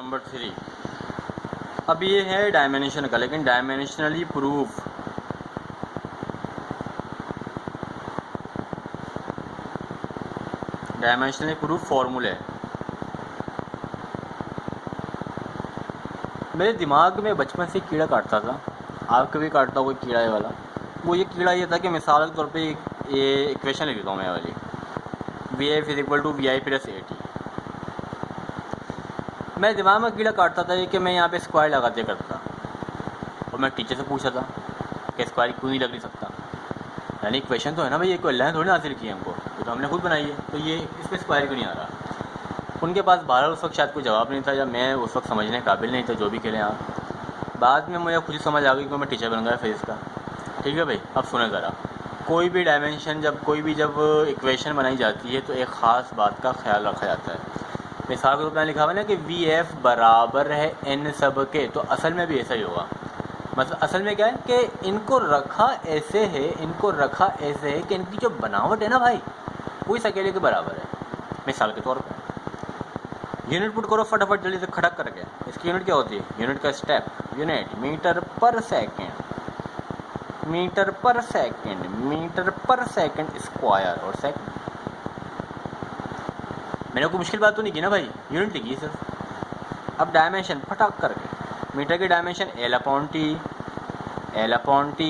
Number 3। अब ये है डायमेंशन का, लेकिन डायमेंशनली प्रूफ फॉर्मूले। मेरे दिमाग में बचपन से कीड़ा काटता था, आपके भी काटता होगा कीड़ा ये वाला। वो ये कीड़ा ये था कि मिसाल के तौर पे ये इक्वेशन लिख देता हूँ मैं वाली, VF = VI + AT। मेरे दिमाग में कीड़ा काटता था कि मैं यहाँ पे स्क्वायर लगाते करता, और मैं टीचर से पूछा था कि स्क्वायर क्यों नहीं लग नहीं सकता। यानी इक्वेशन तो है ना भाई, एक अल्लाह ने थोड़ी ना हासिल की है हमको, ये तो हमने खुद बनाई है, तो ये इस पर स्क्वायर क्यों नहीं आ रहा। उनके पास बहरहाल उस वक्त शायद कोई जवाब नहीं था, या मैं उस वक्त समझने काबिल नहीं था, जो भी खेलें आप। बाद में मुझे खुद समझ आ गई कि मैं टीचर बन गया फिजिक्स का। ठीक है भाई, अब सुने ज़रा, कोई भी डायमेंशन जब इक्वेशन बनाई जाती है तो एक ख़ास बात का ख्याल रखा जाता है। मिसाल के रूप में लिखा हुआ ना कि VF बराबर है N सब के, तो असल में भी ऐसा ही होगा। मतलब असल में क्या है कि इनको रखा ऐसे है कि इनकी जो बनावट है ना भाई, वो इस अकेले के बराबर है। मिसाल के तौर पर यूनिट पुट करो फटाफट जल्दी से खड़क करके। इसकी यूनिट क्या होती है? यूनिट का स्टेप, यूनिट मीटर पर सेकेंड स्क्वायर और सेकेंड। मैंने कोई मुश्किल बात तो नहीं की ना भाई, यूनिट लिखी सिर्फ। अब डायमेंशन फटाक करके, मीटर की डायमेंशन L/T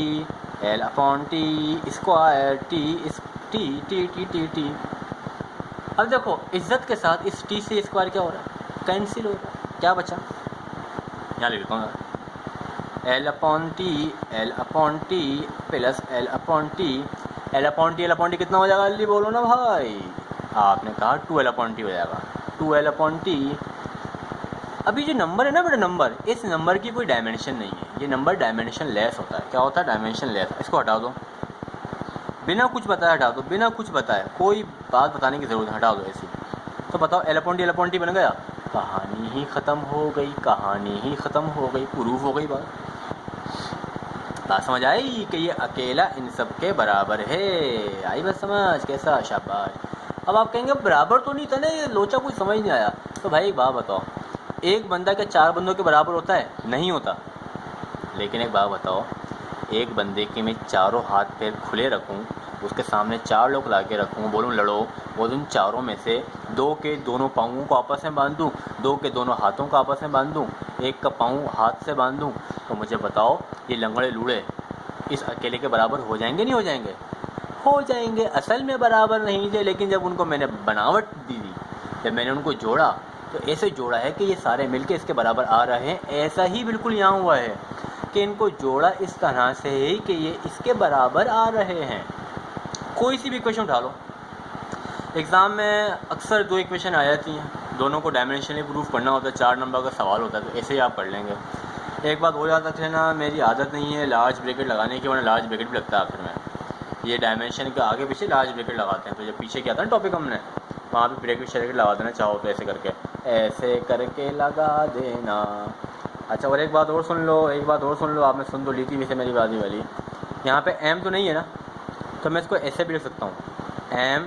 स्क्वायर T। अब देखो इज्जत के साथ इस T से स्क्वायर क्या हो रहा है? कैंसिल हो रहा है। क्या बचा? यहाँ लिख देता हूँ L/T कितना हो जाएगा? जल्दी बोलो ना भाई। आपने कहा 2L/T हो जाएगा। 2L/T। अभी जो नंबर है ना बेटा, नंबर, इस नंबर की कोई डायमेंशन नहीं है, ये नंबर डायमेंशन लेस होता है। क्या होता है? Dimension less. इसको हटा दो, बिना कुछ बताए हटा दो, बिना कुछ बताए, कोई बात बताने की ज़रूरत, हटा दो ऐसी। तो बताओ L/T बन गया, कहानी ही ख़त्म हो गई, प्रूफ हो गई बात समझ आई कि ये अकेला इन सब के बराबर है। आई बात समझ? कैसा? शाबाश। अब आप कहेंगे बराबर तो नहीं था ना, ये लोचा कुछ समझ नहीं आया। तो भाई एक बात बताओ, एक बंदा क्या 4 बंदों के बराबर होता है? नहीं होता। लेकिन एक बात बताओ, एक बंदे के मैं चारों हाथ पैर खुले रखूं, उसके सामने 4 लोग ला के रखूँ, बोलूँ लड़ो, वो उन चारों में से 2 के दोनों पाँवों को आपस में बांध दूँ, 2 के दोनों हाथों को आपस में बांध दूँ, एक का पाँव हाथ से बांध दूँ, तो मुझे बताओ ये लंगड़े लूड़े इस अकेले के बराबर हो जाएंगे? नहीं हो जाएंगे? हो जाएंगे। असल में बराबर नहीं थे, लेकिन जब उनको मैंने बनावट दी, जब मैंने उनको जोड़ा, तो ऐसे जोड़ा है कि ये सारे मिलके इसके बराबर आ रहे हैं। ऐसा ही बिल्कुल यहाँ हुआ है कि इनको जोड़ा इस तरह से ही कि ये इसके बराबर आ रहे हैं। कोई सी भी इक्वेशन उठा लो, एग्ज़ाम में अक्सर 2 इक्वेशन आ जाती हैं, दोनों को डायमेंशनली प्रूफ करना होता है, 4 नंबर का सवाल होता है, तो ऐसे ही आप पढ़ लेंगे। एक बात हो जाता है ना, मेरी आदत नहीं है लार्ज ब्रैकेट लगाने की, वरना लार्ज ब्रैकेट भी लगता है आखिर में। ये डायमेंशन के आगे पीछे लार्ज ब्रैकेट लगाते हैं, तो जब पीछे क्या था ना टॉपिक हमने, वहाँ पे ब्रैकेट लगा देना चाहो तो ऐसे करके लगा देना। अच्छा, और एक बात और सुन लो, आपने सुन तो ली थी वैसे मेरी बाजी वाली। यहाँ पे m तो नहीं है ना, तो मैं इसको ऐसे भी लिख सकता हूँ, m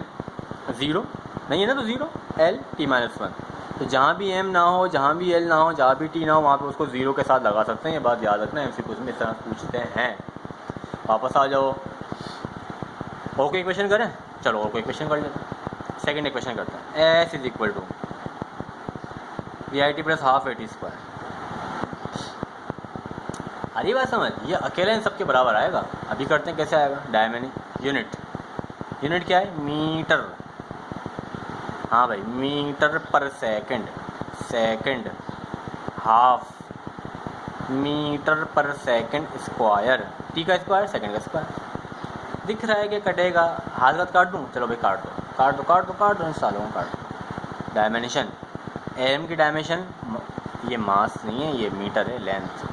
0 नहीं है ना, तो 0 L/T-1। तो जहाँ भी m ना हो, जहाँ भी l ना हो, जहाँ भी t ना हो, वहाँ पे उसको 0 के साथ लगा सकते हैं। ये बात याद रखना, MCQ में इस तरह पूछते हैं। वापस आ जाओ, और कोई इक्वेशन करें? चलो और कोई इक्वेशन कर लेते हैं। सेकेंड इक्वेशन करते हैं, S = VIT + ½ AT²। अरे बात समझ, ये अकेला इन सबके बराबर आएगा। अभी करते हैं कैसे आएगा। यूनिट क्या है? मीटर। हाँ भाई, मीटर पर सेकंड हाफ, मीटर पर सेकंड स्क्वायर, टी का स्क्वायर सेकंड का स्क्वायर। दिख रहा है कि कटेगा, हाथ काट दूँ? चलो भाई काट दो इन सालों को काट दो। डायमेंशन, एम की डायमेंशन, ये मास नहीं है, ये मीटर है, लेंथ,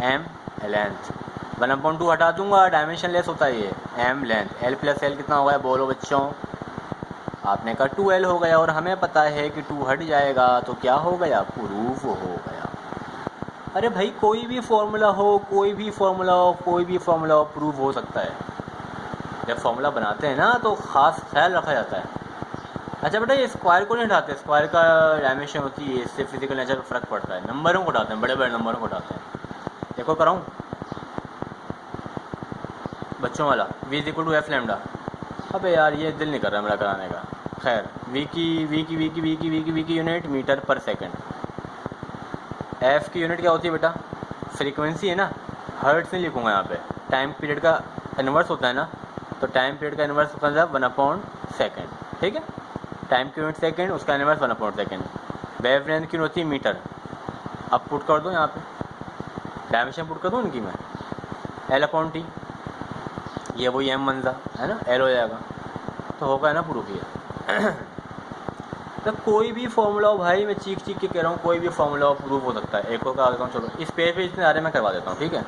m लेंथ, 1/2 हटा दूंगा, डायमेंशन लेस होता है ये, m लेंथ, l + l कितना हो गया? बोलो बच्चों। आपने कहा 2l हो गया, और हमें पता है कि 2 हट जाएगा तो क्या हो गया? प्रूफ हो गया। अरे भाई कोई भी फॉर्मूला हो, प्रूफ हो सकता है। जब फॉर्मूला बनाते हैं ना तो ख़ास ख्याल रखा जाता है। अच्छा बेटा ये स्क्वायर को नहीं हटाते, स्क्वायर का डायमेंशन होती है, इससे फिजिकल नेचर पर फ़र्क पड़ता है, नंबरों को हटाते हैं, बड़े बड़े नंबरों को हटाते हैं। देखो कराऊँ बच्चों वाला, v is equal to f lambda. अबे यार ये दिल नहीं कर रहा मेरा कराने का। खैर v की यूनिट मीटर पर सेकंड। f की यूनिट क्या होती है बेटा, फ्रीक्वेंसी है ना, हर्ट्स नहीं लिखूँगा यहाँ पे। टाइम पीरियड का इन्वर्स होता है ना, तो टाइम पीरियड का इन्वर्स होता है 1/सेकंड, ठीक है। टाइम की यूनिट सेकंड, उसका इन्वर्स 1/सेकंड। वेव लेंथ की होती है मीटर। अब पुट कर दो यहाँ पे, डायमेंशन पुट कर दूँ उनकी मैं, L/T, ये वही m मंजा है ना, L हो जाएगा, तो होगा ना प्रूफ ये। तो कोई भी फॉर्मूला हो भाई, मैं चीख के कह रहा हूँ, कोई भी फॉर्मूला प्रूफ हो सकता है। एक को करा देता हूँ, चलो इस पेज पे इतने सारे मैं करवा देता हूँ, ठीक है।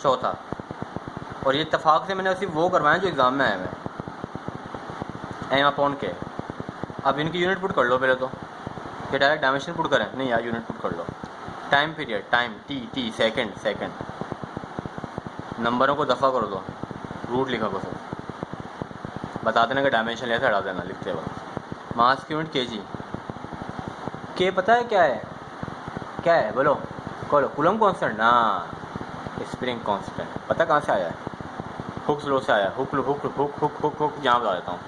चौथा, और ये इत्तेफाक से मैंने सिर्फ वो करवाया जो एग्ज़ाम में आया मैं, m/K। अब इनकी यूनिट पुट कर लो पहले तो, ये डायरेक्ट डायमेंशन पुट करें, नहीं यार यूनिट पुट कर लो। Time period, time t second, नंबरों को दफ़ा कर दो, रूट लिखा को सब बता देना कि डायमेंशन लेते हटा देना लिखते वक्त। मास की यूनिट kg, के पता है क्या है, क्या है बोलो, कूलम कांस्टेंट ना, स्प्रिंग कांस्टेंट। पता कहाँ से आया है, हुक्स लॉ से आया। हुक यहाँ बता देता हूँ।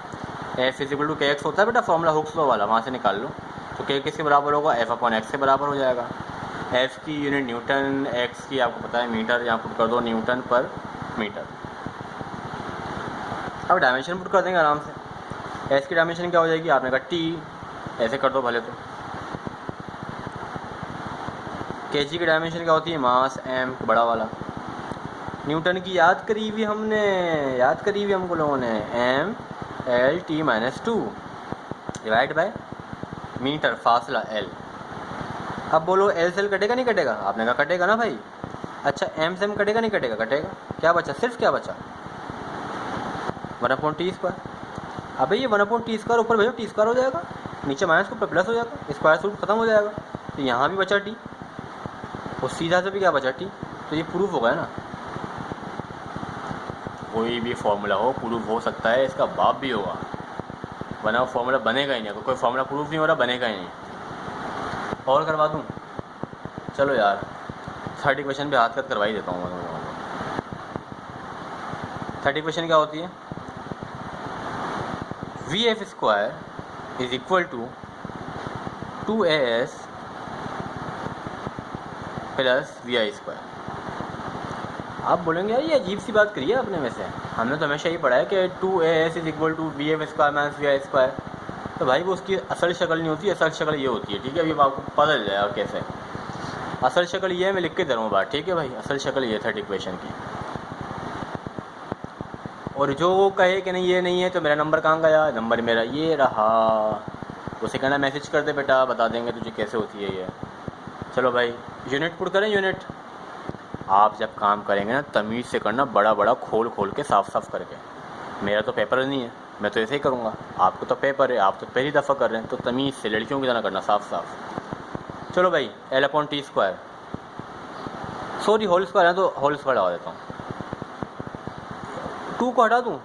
F is equal to kx होता है बेटा, फॉर्मूला हुक्स लॉ वाला, वहाँ से निकाल लो। तो k किसके बराबर होगा, F/x के बराबर हो जाएगा। F की यूनिट न्यूटन, x की आपको पता है मीटर, यहाँ पुट कर दो न्यूटन पर मीटर। अब डायमेंशन पुट कर देंगे आराम से। S की डायमेंशन क्या हो जाएगी, आपने कहा t, ऐसे कर दो भले तो। kg की डायमेंशन क्या होती है, मास m बड़ा वाला। न्यूटन की याद करी हुई हमको लोगों ने, m/L/T-2 डिवाइड बाय मीटर, फासला l। अब बोलो l से l कटेगा नहीं कटेगा, आपने कहा कटेगा ना भाई। अच्छा m से m कटेगा नहीं कटेगा, कटेगा। क्या बचा, सिर्फ क्या बचा, 1/t²। अबे ये 1/t² ऊपर भेजो, t² हो जाएगा, नीचे माइनस के ऊपर प्लस हो जाएगा, स्क्वायर रूट खत्म हो जाएगा, तो यहाँ भी बचा t, और सीधा से भी क्या बचा t, तो ये प्रूफ हो गया ना। कोई भी फॉर्मूला हो प्रूफ हो सकता है, इसका बाप भी होगा, वरना वो फॉर्मूला बनेगा ही नहीं। अगर कोई फॉर्मूला प्रूफ नहीं हो रहा, बनेगा ही नहीं। और करवा दूँ, चलो यार 30 क्वेश्चन पे हाथ कट करवा ही देता हूँ। 30 क्वेश्चन क्या होती है, VF² is equal to 2AS plus VI²। आप बोलेंगे यार ये अजीब सी बात करिए आपने में से, हमने तो हमेशा ही पढ़ा है कि 2AS is equal to VF² minus VI²। तो भाई वो उसकी असल शक्ल नहीं होती, असल शक्ल ये होती है, ठीक है। अभी आपको पता चल जाएगा कैसे। असल शक्ल ये है, मैं लिख के दे रहा हूँ बात, ठीक है भाई। असल शक्ल ये 30 क्वेश्चन की। और जो वो कहे कि नहीं ये नहीं है, तो मेरा नंबर कहाँ गया, नंबर मेरा ये रहा, उसे कहना मैसेज कर दे बेटा, बता देंगे तुझे कैसे होती है ये। चलो भाई यूनिट पुट करें, यूनिट। आप जब काम करेंगे ना तमीज़ से करना, बड़ा बड़ा खोल के साफ करके। मेरा तो पेपर नहीं है, मैं तो ऐसे ही करूँगा, आपको तो पेपर है, आप तो पहली दफ़ा कर रहे हैं, तो तमीज़ से लड़कियों की तरह करना, साफ। चलो भाई L/T², सॉरी होल स्क्वायर है तो होल स्क्वायर लगा देता हूँ। 2 को हटा दूँ,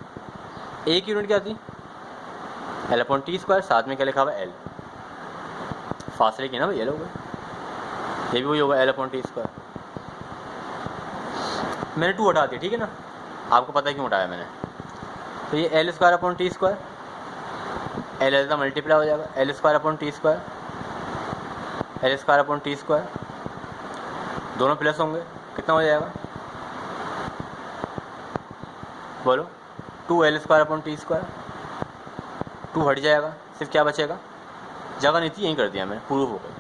a की यूनिट क्या थी, L/T², साथ में क्या लिखा हुआ L, फासले की ना भाई, ये लोग ये भी वही होगा L/T²। मैंने 2 हटा दिया, ठीक है ना, आपको पता है क्यों हटाया मैंने। तो ये L² L ऐसा मल्टीप्लाई हो जाएगा, L² दोनों प्लस होंगे, कितना हो जाएगा बोलो, 2L²/T²। 2 हट जाएगा, सिर्फ क्या बचेगा, जगह नहीं थी यहीं कर दिया मैंने, प्रूफ हो गई।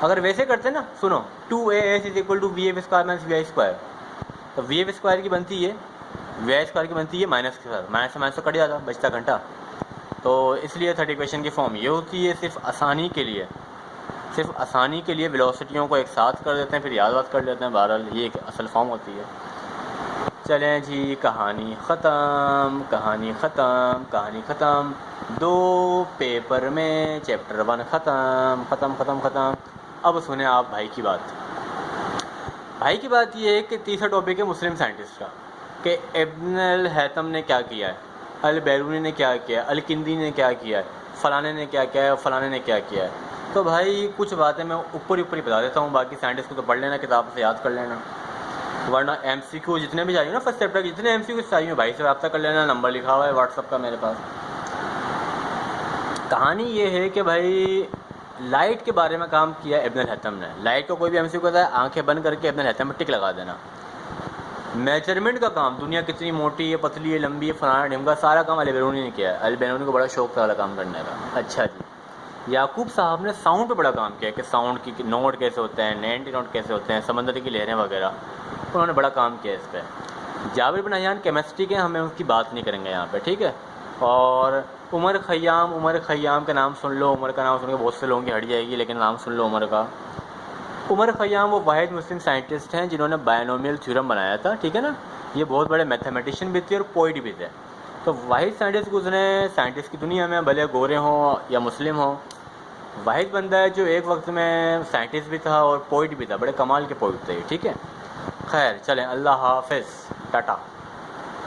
अगर वैसे करते ना, सुनो, 2AS is equal to VF² minus VI², तो VF² की बनती है, VI² की बनती है माइनस के साथ, माइनस से माइनस तो कट जाता, बचता घंटा। तो इसलिए 30 क्वेश्चन की फॉर्म ये होती है, सिर्फ आसानी के लिए वेलोसिटियों को एक साथ कर देते हैं, फिर याद कर लेते हैं। बहरहाल ये एक असल फॉर्म होती है। चलें जी, कहानी ख़त्म। 2 पेपर में चैप्टर 1 ख़त्म। अब सुने आप भाई की बात ये है कि तीसरा टॉपिक है मुस्लिम साइंटिस्ट का, कि इब्न अल हैथम ने क्या किया है। अल बैरूनी ने क्या किया, अल किंदी ने क्या किया है, फ़लाने ने क्या किया है, फ़लाने ने क्या किया है। तो भाई कुछ बातें मैं ऊपर ही बता देता हूँ, बाकी साइंटिस्ट को तो पढ़ लेना, किताब से याद कर लेना, वरना MCQ जितने भी चाहिए ना फर्स्ट चैप्टर के जितने MCQ चाहिए भाई से रब्ता कर लेना, नंबर लिखा हुआ है व्हाट्सअप का मेरे पास। कहानी ये है कि भाई लाइट के बारे में काम किया इब्न हैतम ने। लाइट को कोई भी MCQ कहता है, आंखें बंद करके इब्न हैतम में टिक लगा देना। मेजरमेंट का काम, दुनिया कितनी मोटी है, पतली है, लंबी है, फलाना ढिमका, सारा काम अल बैरूनी ने किया है। अल बैरूनी को बड़ा शौक था वाला काम करने का। अच्छा जी, याकूब साहब ने साउंड पे बड़ा काम किया कि साउंड की नोट कैसे होते हैं, 90 नोट कैसे होते हैं, समंदर की लहरें वगैरह, उन्होंने बड़ा काम किया इस पर। जाबिर बिन हयान केमिस्ट्री के, हमें उसकी बात नहीं करेंगे यहाँ पे, ठीक है। और उमर ख़य्याम का नाम सुन लो, उमर का नाम सुन के बहुत से लोगों की हट जाएगी, लेकिन नाम सुन लो उमर का। उमर ख़य्याम वो वाहिद मुस्लिम साइंटिस्ट हैं जिन्होंने बायनोमियल थ्योरम बनाया था, ठीक है ना। ये बहुत बड़े मैथमेटिशियन भी थे और पोइट भी थे। तो वाहिद साइंटिस्ट गुजरे साइंटिस्ट की दुनिया में, भले गोरे हों या मुस्लिम हों, वाहिद बंदा है जो एक वक्त में साइंटिस्ट भी था और पोइट भी था, बड़े कमाल के पोइट थे, ठीक है। खैर चलें, अल्लाह हाफ़िज़, टाटा।